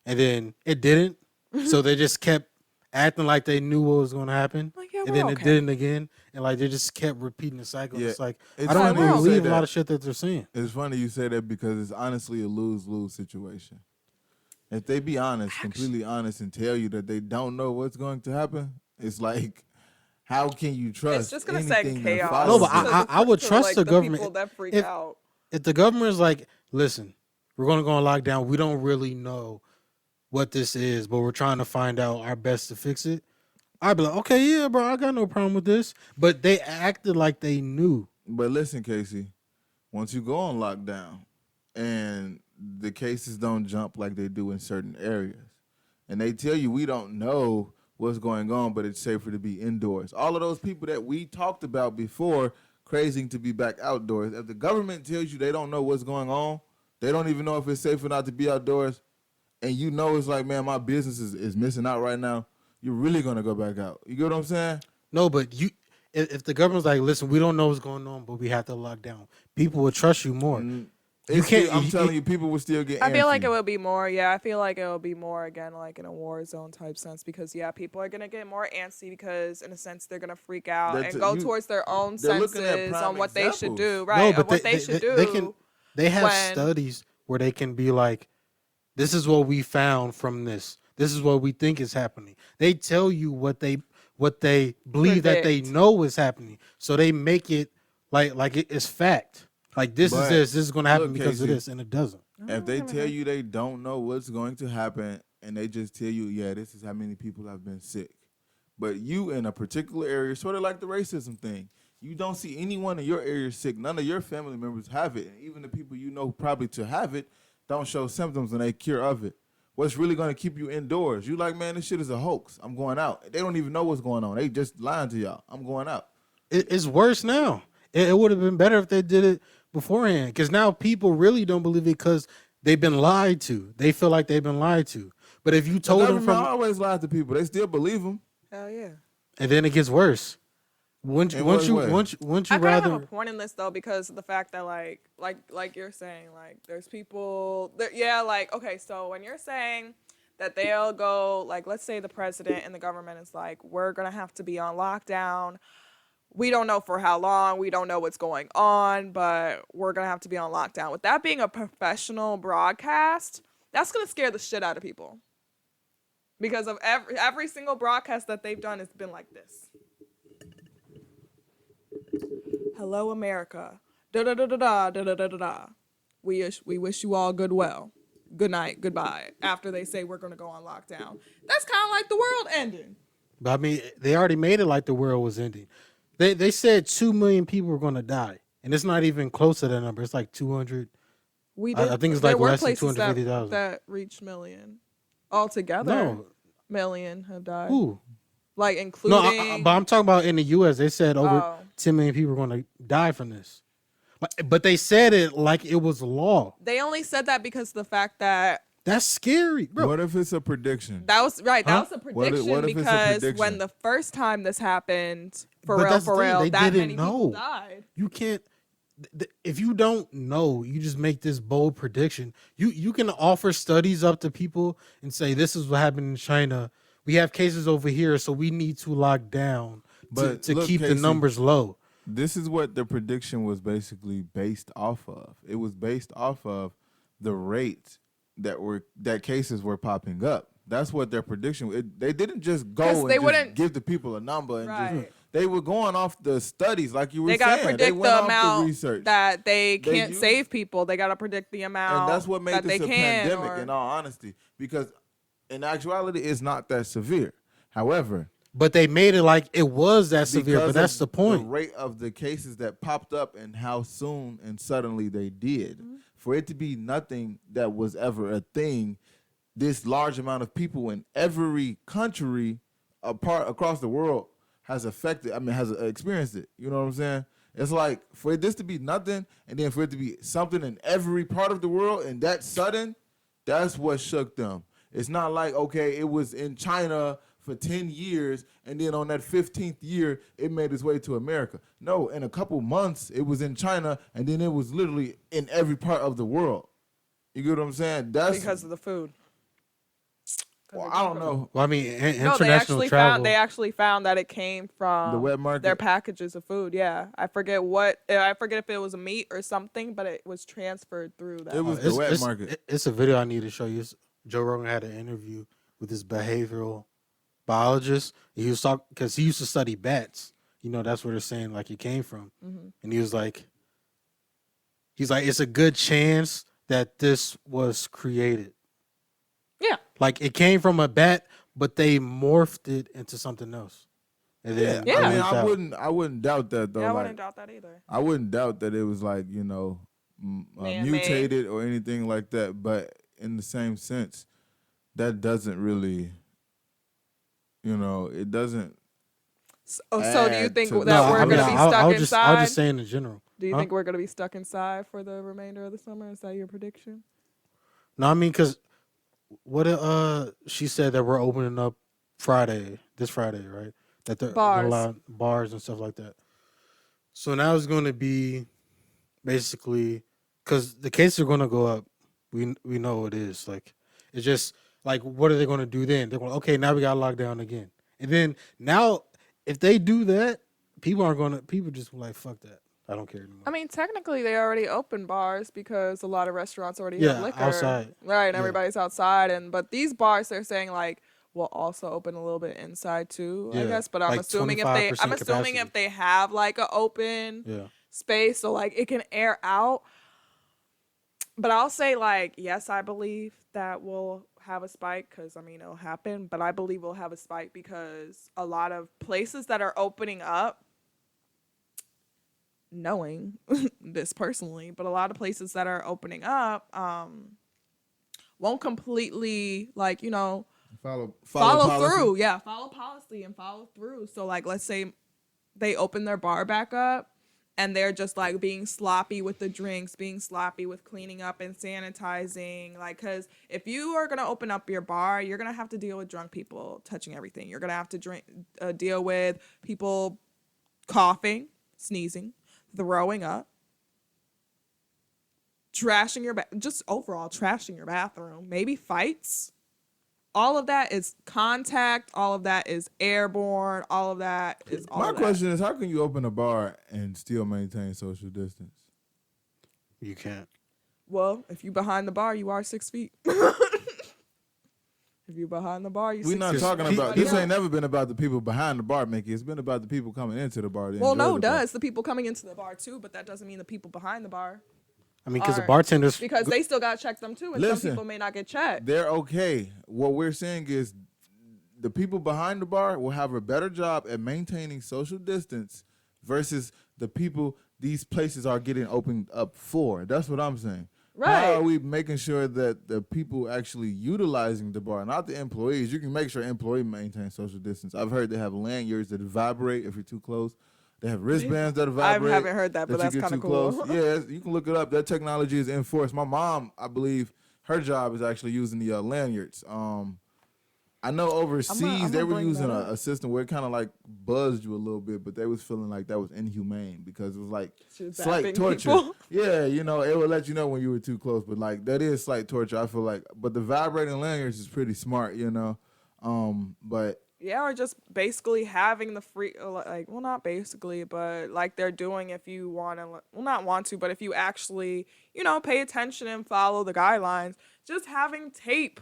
and then it didn't. So they just kept acting like they knew what was going to happen, Like, yeah, and then we're it okay. didn't again. And, like, they just kept repeating the cycle. Yeah. It's like, It's I don't funny you even say believe a that. lot of shit that they're saying. It's funny you say that because it's honestly a lose-lose situation. If they be honest, completely honest, and tell you that they don't know what's going to happen, it's like, how can you trust? It's just gonna anything send that chaos. follows No, but it? I would For, trust like, the government. people that freak If- out. If the government is like, listen, we're going to go on lockdown, we don't really know what this is, but we're trying to find out our best to fix it, I'd be like, okay, yeah, bro, I got no problem with this. But they acted like they knew. But listen, Casey, once you go on lockdown and the cases don't jump like they do in certain areas, and they tell you we don't know what's going on, but it's safer to be indoors. All of those people that we talked about before, crazy to be back outdoors. If the government tells you they don't know what's going on, they don't even know if it's safe or not to be outdoors, and you know it's like, man, my business is missing out right now, you're really going to go back out. You get what I'm saying? No, but if the government's like, listen, we don't know what's going on, but we have to lock down, people will trust you more. You can't. I'm telling you, people will still get I feel like antsy. it would be more. Yeah, I feel like it would be more again, like in a war zone type sense, because people are gonna get more antsy because, in a sense, they're gonna freak out and go towards their own they're looking at senses prime on what they should examples. do, right? No, and but what they should do. They have when- studies where they can be like, this is what we found from this. This is what we think is happening. They tell you what they believe that they Predict. know is happening. So they make it like it's fact. Like this But is this is going to happen look, because of Casey, this, and it doesn't. If they tell you they don't know what's going to happen and they just tell you, yeah, this is how many people have been sick, but you in a particular area, sort of like the racism thing, you don't see anyone in your area sick. None of your family members have it. And even the people you know probably to have it don't show symptoms and they cure of it. What's really going to keep you indoors? You like, man, this shit is a hoax. I'm going out. They don't even know what's going on. They just lying to y'all. I'm going out. It's worse now. It would have been better if they did it beforehand, because now people really don't believe it because they've been lied to. They feel like they've been lied to. But if you told them Government from, always lies to people. They still believe them. Hell yeah. and then it gets worse. Once In what you way? once you I kind of rather have a point in this though, because of the fact that like you're saying, like there's people that, yeah, like, okay, so when you're saying that they'll go, like, let's say the president and the government is like, we're gonna have to be on lockdown. We don't know for how long, we don't know what's going on, but we're gonna have to be on lockdown. With that being a professional broadcast, that's gonna scare the shit out of people. Because of every single broadcast that they've done has been like this. Hello, America. Da da da da da da da da da da. We wish you all good good night, goodbye. After they say we're gonna go on lockdown, that's kind of like the world ending. But I mean, they already made it like the world was ending. They said 2 million people were going to die, and it's not even close to that number. It's like 200. We I did, think it's there like were less than places 250,000. that reached million altogether. No, million have died. Who? Like No, including. but I'm talking about in the U.S. They said over Oh. 10 million people are going to die from this. But they said it like it was law. They only said that because of the fact that That's scary, bro. What if it's a prediction? that was right. That Huh? was a What if- prediction what if it's a because prediction? when the first time this happened, But that's the for thing, real, they that didn't many people know. died. You can't. If you don't know, you just make this bold prediction. You can offer studies up to people and say this is what happened in China. We have cases over here, so we need to lock down But to look, keep the Casey, numbers low. This is what the prediction was basically based off of. It was based off of the rate that cases were popping up. That's what their prediction. They didn't just go 'Cause and they just wouldn't- give the people a number and Right. just. They were going off the studies, like you were They saying. gotta predict went the off amount research. that they can't used- save people. They gotta predict the amount, And that's what made that this they a can. pandemic, in all honesty, because in actuality, it's not that severe. However, But they made it like it was that severe. because But that's of the point. The rate of the cases that popped up and how soon and suddenly they did, Mm-hmm. for it to be nothing that was ever a thing, this large amount of people in every country across the world has experienced it. You know what I'm saying? It's like for this to be nothing, and then for it to be something in every part of the world, and that sudden, that's what shook them. It's not like, okay, it was in China for 10 years, and then on that 15th year, it made its way to America. No, in a couple months, it was in China, and then it was literally in every part of the world. You get what I'm saying? That's because of the food. well, I don't know. Well, I mean, No, international travel. they actually found that it came from The wet market? their packages of food. Yeah, I forget if it was a meat or something, but it was transferred through that. It was the wet market. It's a video I need to show you. Joe Rogan had an interview with this behavioral biologist. He was talking because he used to study bats. You know, that's where they're saying like it came from. Mm-hmm. And he's like, it's a good chance that this was created. Yeah. Like it came from a bat, but they morphed it into something else. And then Yeah. I mean, leaked out. I wouldn't doubt that though. Yeah, I like, wouldn't doubt that either. I wouldn't doubt that it was like, Man-made. mutated or anything like that. But in the same sense, that doesn't really, it doesn't. So do you add think to- that No, we're I mean, going to be I stuck was inside? just saying in general. Do you Huh? think we're going to be stuck inside for the remainder of the summer? Is that your prediction? No, I mean, because what she said that we're opening up this Friday, right? That they're allowing bars and stuff like that. So now it's going to be basically because the cases are going to go up. We know it is. Like it's just like what are they going to do then? They're going, okay, now we got to lock down again, and then now if they do that, people just like fuck that. I don't care anymore. I mean, technically, they already open bars because a lot of restaurants already Yeah, have liquor. outside. Right, and Yeah. everybody's outside. But these bars, they're saying, like, will also open a little bit inside, too, I Yeah, guess. But I'm like assuming 25% if they have, like, an open Yeah. space, so, like, it can air out. But I'll say, like, yes, I believe that we'll have a spike because, I mean, it'll happen. But I believe we'll have a spike because a lot of places that are opening up, knowing this personally, but a lot of places that are opening up won't completely Follow follow through. Yeah, follow policy and follow through. So like let's say they open their bar back up and they're just like being sloppy with the drinks, being sloppy with cleaning up and sanitizing. Like, because if you are going to open up your bar, you're going to have to deal with drunk people touching everything. You're going to have to deal with people coughing, sneezing, throwing up, trashing just overall trashing your bathroom, maybe fights. All of that is contact. All of that is airborne. All of that is all My of that. question is, how can you open a bar and still maintain social distance? You can't. Well, if you behind the bar, you are 6 feet. If you behind the bar, you. We're not 6 talking feet. about this. Ain't never been about the people behind the bar, Mickey. It's been about the people coming into the bar. Well, no, it does. The people coming into the bar too, but that doesn't mean the people behind the bar. I mean, because the bartenders. Because they still got to check them too, and some Listen, people may not get checked. They're okay. What we're saying is the people behind the bar will have a better job at maintaining social distance versus the people these places are getting opened up for. That's what I'm saying. How are Right. we making sure that the people actually utilizing the bar, not the employees? You can make sure employee maintain social distance. I've heard they have lanyards that vibrate if you're too close. They have wristbands that I vibrate. haven't heard that, but You that's get kind too of cool. close. Yeah, you can look it up. That technology is enforced. My mom, I believe, her job is actually using the lanyards. I know overseas I'ma they were bring using that up. a system where it kind of like buzzed you a little bit, but they was feeling like that was inhumane because it was like She's slight zapping torture. people. Yeah, you know, it would let you know when you were too close, but like that is slight torture. I feel like, but the vibrating lanyards is pretty smart, you know. But Yeah, or just basically having the free, like, well, not basically, but like they're doing if you want to, well, not want to, but if you actually, pay attention and follow the guidelines, just having tape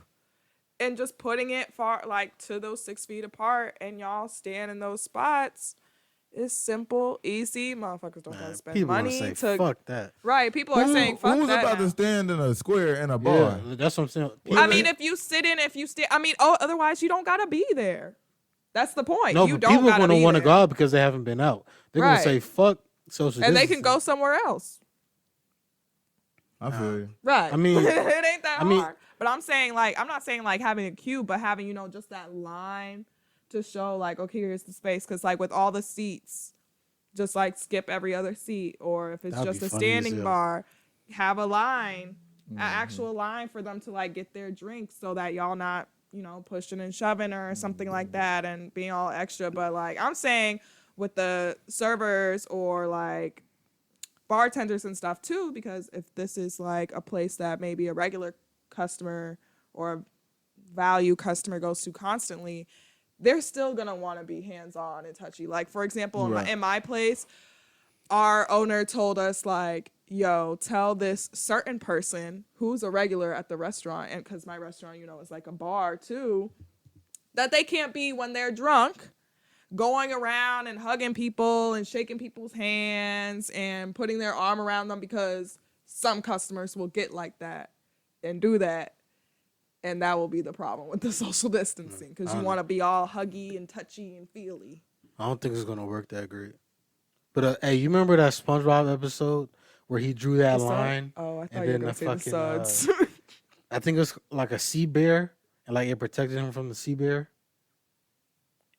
and just putting it far, like to those 6 feet apart, and y'all stand in those spots. It's simple, easy. Motherfuckers don't gotta Man, spend people gonna money say to. fuck that. Right, people are saying fuck who's that about now. to stand in a square in a Yeah, bar? that's what I'm saying. I mean, if you sit in, if you stay, I mean, otherwise you don't gotta be there. That's the point. no, You but don't people are gotta gonna be want to there. go out because they haven't been out. They're gonna say Right. fuck social And they distancing. can go somewhere else. I feel you. Right. I mean- it ain't that I mean- hard. But I'm saying, like, I'm not saying like having a queue, but having, just that line to show like, okay, here's the space. Cause like with all the seats, just like skip every other seat. Or if it's That'd just be a funny as standing hell. bar, have a line, an actual line for them to like get their drinks so that y'all not, pushing and shoving or something like that and being all extra. But like I'm saying with the servers or like bartenders and stuff too, because if this is like a place that maybe a regular customer or a value customer goes to constantly, they're still gonna want to be hands-on and touchy. Like for example, Right. in my place, our owner told us like, yo, tell this certain person who's a regular at the restaurant, and because my restaurant, is like a bar too, that they can't be when they're drunk going around and hugging people and shaking people's hands and putting their arm around them, because some customers will get like that and do that. And that will be the problem with the social distancing, because you want to be all huggy and touchy and feely. I don't think it's gonna work that great. But hey, you remember that SpongeBob episode where he drew that line? Oh, I and thought you were then going the to say the fucking, suds. I think it was like a sea bear, and like it protected him from the sea bear.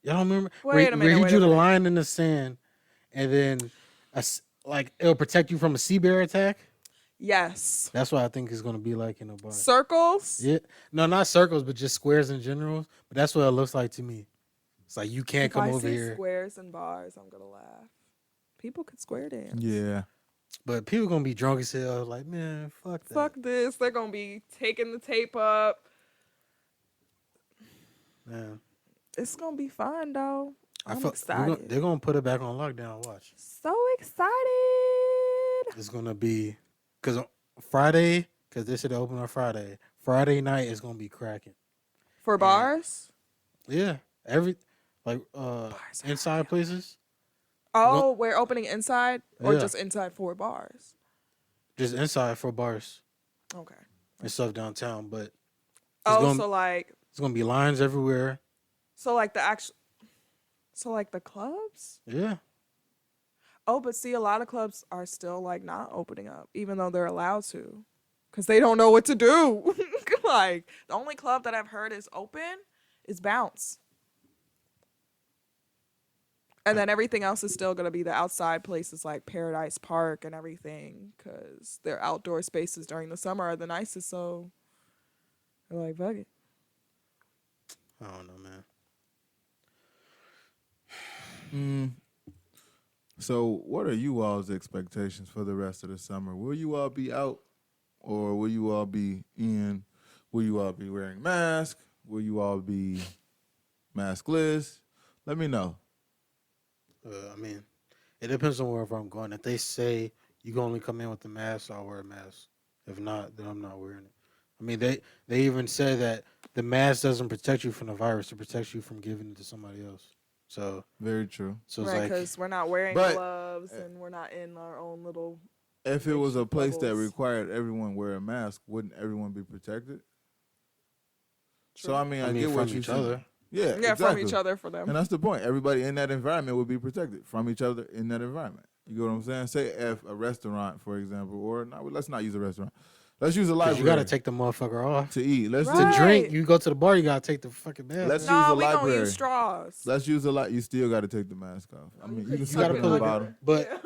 Y'all don't remember? Wait a minute, Where he wait a drew the minute. line in the sand, and then like it'll protect you from a sea bear attack. Yes. That's what I think it's gonna be like in a bar. Circles? Yeah, no, not circles, but just squares in general. But that's what it looks like to me. It's like you can't If come I over see here. squares and bars, I'm going to laugh. People could square dance. Yeah. But people gonna be drunk as hell. Like, man, fuck that. Fuck this. They're going to be taking the tape up. Man, It's going to be fun, though. I'm they're excited. gonna put it back on lockdown. Watch. So excited. It's gonna be because Friday, because they said they open on Friday. Friday night is gonna be cracking. For bars? Yeah, inside places, Oh, we're opening inside or Yeah. just inside 4 bars? just inside for bars Okay. and stuff downtown. But Oh, gonna- it's gonna be lines everywhere. so like the actual, so like the clubs? Yeah, Oh, but see, a lot of clubs are still like not opening up, even though they're allowed to, because they don't know what to do. Like the only club that I've heard is open is Bounce, and then everything else is still gonna be the outside places like Paradise Park and everything, because their outdoor spaces during the summer are the nicest. So they're like, fuck it. I don't know, man. So, what are you all's expectations for the rest of the summer? Will you all be out, or will you all be in? Will you all be wearing masks? Will you all be maskless? Let me know. I mean, it depends on wherever I'm going. If they say you can only come in with the mask, I'll wear a mask. If not, then I'm not wearing it. I mean, they even say that the mask doesn't protect you from the virus; it protects you from giving it to somebody else. So, Very true. it's Right, like, because we're not wearing But- gloves and we're not in our own little. If it was a Makeshift place that bubbles. required everyone wear a mask, wouldn't everyone be protected? So True. I mean, I get from what you each saying. other. Yeah, Yeah, exactly. from each other for them. And that's the point. Everybody in that environment would be protected from each other in that environment. You get what I'm saying? Say if a restaurant, for example, or not, let's not use a restaurant. Let's use a Because library. you gotta take the motherfucker off. to eat. Let's Right. To drink, you go to the bar, you gotta take the fucking mask. Let's off. use No, a we gonna library. use straws. Let's use a lot. You still got to take the mask off. I mean, you can You sip gotta it in pull the it, bottle. but Yeah.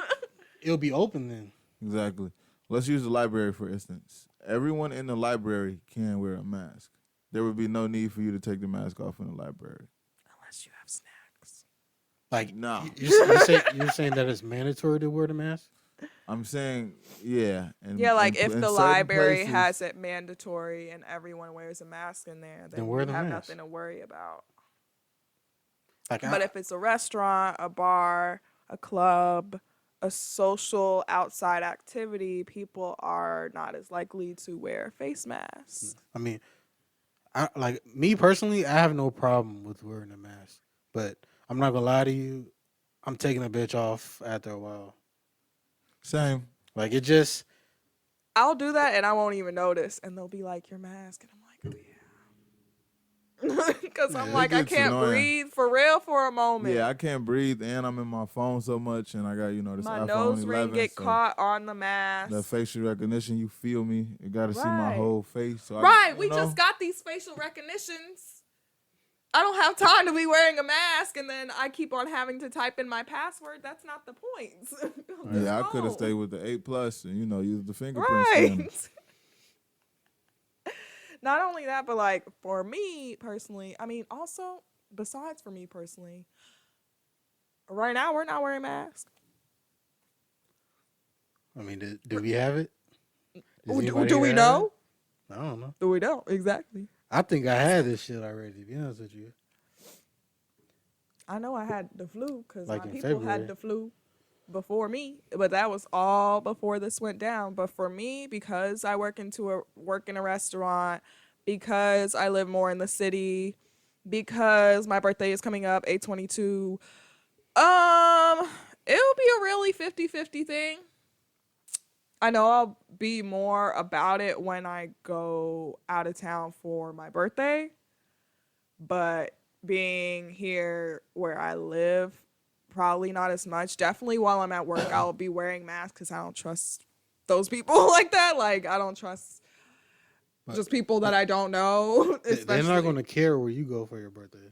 it'll be open then. Exactly. Let's use the library for instance. Everyone in the library can wear a mask. There would be no need for you to take the mask off in the library. Unless you have snacks. Like, No. you're saying that it's mandatory to wear the mask? I'm saying, yeah. Yeah, like if in the certain library places- has it mandatory and everyone wears a mask in there, then wear we the have mask. nothing to worry about. Like, But if it's a restaurant, a bar, a club, a social outside activity, people are not as likely to wear face masks. I mean, like me personally, I have no problem with wearing a mask. But I'm not gonna lie to you, I'm taking a bitch off after a while. Same. Like it just, I'll do that and I won't even notice, and they'll be like, "Your mask," and I'm like, "Oh yeah," because I'm Yeah, it like, I gets can't annoying. breathe for real for a moment. Yeah, I can't breathe, and I'm in my phone so much, and I got this My iPhone nose 11. ring get so caught on the mask. That facial recognition, you feel me? You got to see my Right. whole face. So Right, we just got these facial recognitions. I don't have time to be wearing a mask, and then I keep on having to type in my password. That's not the point. Yeah, I could have stayed with the 8+ and use the fingerprint scanner. Right. Not only that, but like for me personally, I mean, also besides for me personally, right now we're not wearing masks. I mean, do we have it? Does Do anybody we have know? it? I don't know. Do we know? Exactly. I think I had this shit already, to be honest with you. I know I had the flu because Like my in people February. had the flu before me, but that was all before this went down. But for me, because I work in a restaurant, because I live more in the city, because my birthday is coming up, 8/22, it'll be a really 50-50 thing. I know I'll be more about it when I go out of town for my birthday, but being here where I live, probably not as much. Definitely while I'm at work, I'll be wearing masks because I don't trust those people like that. Like, I don't trust just people that I don't know. They're not especially. going to care where you go for your birthday.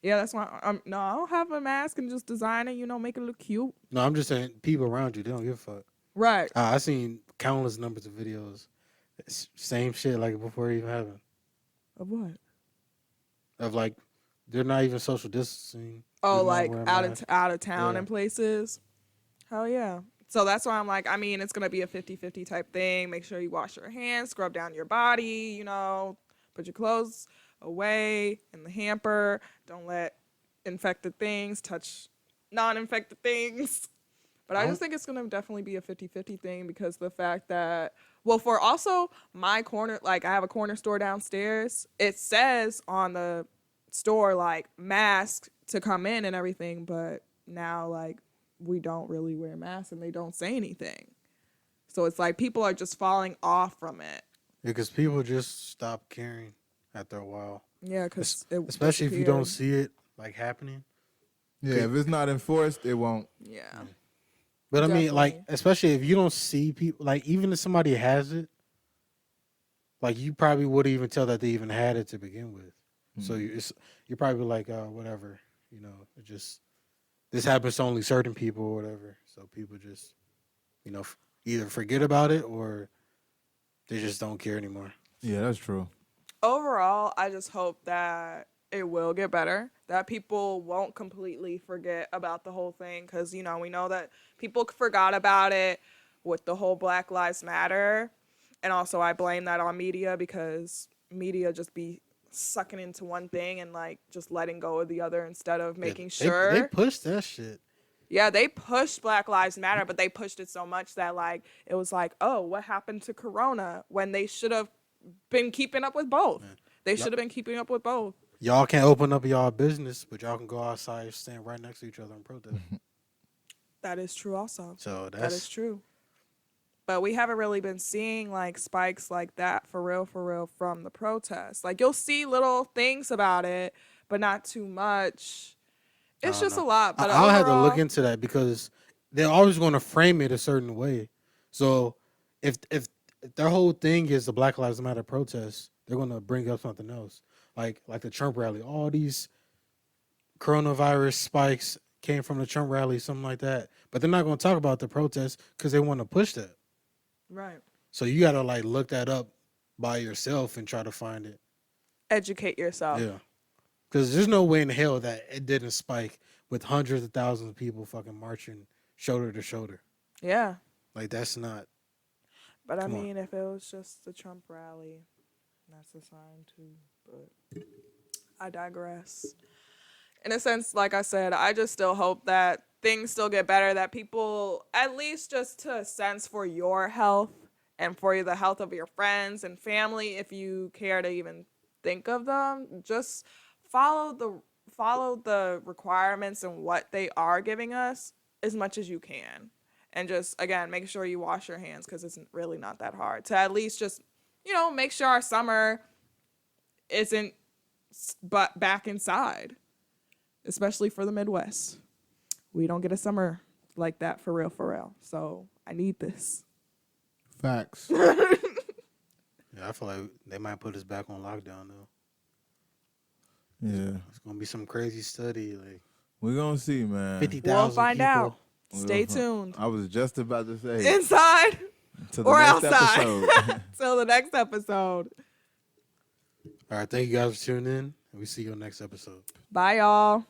Yeah, that's why no, I don't have a mask and just design it, make it look cute. No, I'm just saying people around you, they don't give a fuck. Right. I seen countless numbers of videos. Same shit like before it even happened. Of what? Of like, they're not even social distancing. Oh, They're not like wearing masks. out of town Yeah. and places. Hell yeah. So that's why I'm like, I mean, it's going to be a 50-50 type thing. Make sure you wash your hands, scrub down your body, put your clothes away in the hamper. Don't let infected things touch non-infected things. But I just think it's going to definitely be a 50-50 thing because the fact that, well, for also my corner, like I have a corner store downstairs. It says on the store, like, mask to come in and everything. But now, like, we don't really wear masks and they don't say anything. So it's like people are just falling off from it. Because people just stop caring after a while. Yeah, because Especially if you don't see it like happening. Yeah, if it's not enforced, it won't. Yeah. But I mean, like, Definitely. especially if you don't see people, like, even if somebody has it, like, you probably wouldn't even tell that they even had it to begin with. So you're probably like, whatever, it just, this happens to only certain people or whatever. So people just, either forget about it or they just don't care anymore. Yeah, that's true. Overall, I just hope that it will get better, that people won't completely forget about the whole thing because, we know that people forgot about it with the whole Black Lives Matter. And also I blame that on media because media just be sucking into one thing and, like, just letting go of the other instead of making sure. They pushed that shit. Yeah, they pushed Black Lives Matter, but they pushed it so much that, like, it was like, oh, what happened to Corona when they should have been keeping up with both. They should have been keeping up with both. Y'all can't open up y'all business, but y'all can go outside and stand right next to each other and protest. That is true also. So That is true. But we haven't really been seeing, like, spikes like that for real from the protests. Like, you'll see little things about it, but not too much. It's just a lot. But I'll have to overall- look into that because they're always going to frame it a certain way. So if their whole thing is the Black Lives Matter protests. They're gonna bring up something else, like the Trump rally. All these coronavirus spikes came from the Trump rally, something like that. But they're not gonna talk about the protests because they want to push that. Right. So you gotta like look that up by yourself and try to find it. Educate yourself. Yeah, because there's no way in hell that it didn't spike with hundreds of thousands of people fucking marching shoulder to shoulder. Yeah. Like that's not. But I Come on. mean, if it was just the Trump rally, that's a sign too. But I digress. In a sense, like I said, I just still hope that things still get better, that people, at least just to sense for your health and for the health of your friends and family, if you care to even think of them, just follow the requirements and what they are giving us as much as you can. And just, again, make sure you wash your hands because it's really not that hard. To at least just, make sure our summer isn't but back inside, especially for the Midwest. We don't get a summer like that for real. So I need this. Facts. Yeah, I feel like they might put us back on lockdown though. Yeah. It's gonna be some crazy study, like We're going to see, man. 50,000 We'll find people. out. Stay tuned. I was just about to say. Inside To the or next outside. episode. Till the next episode. All right, thank you guys for tuning in, and we see you on next episode. Bye, y'all.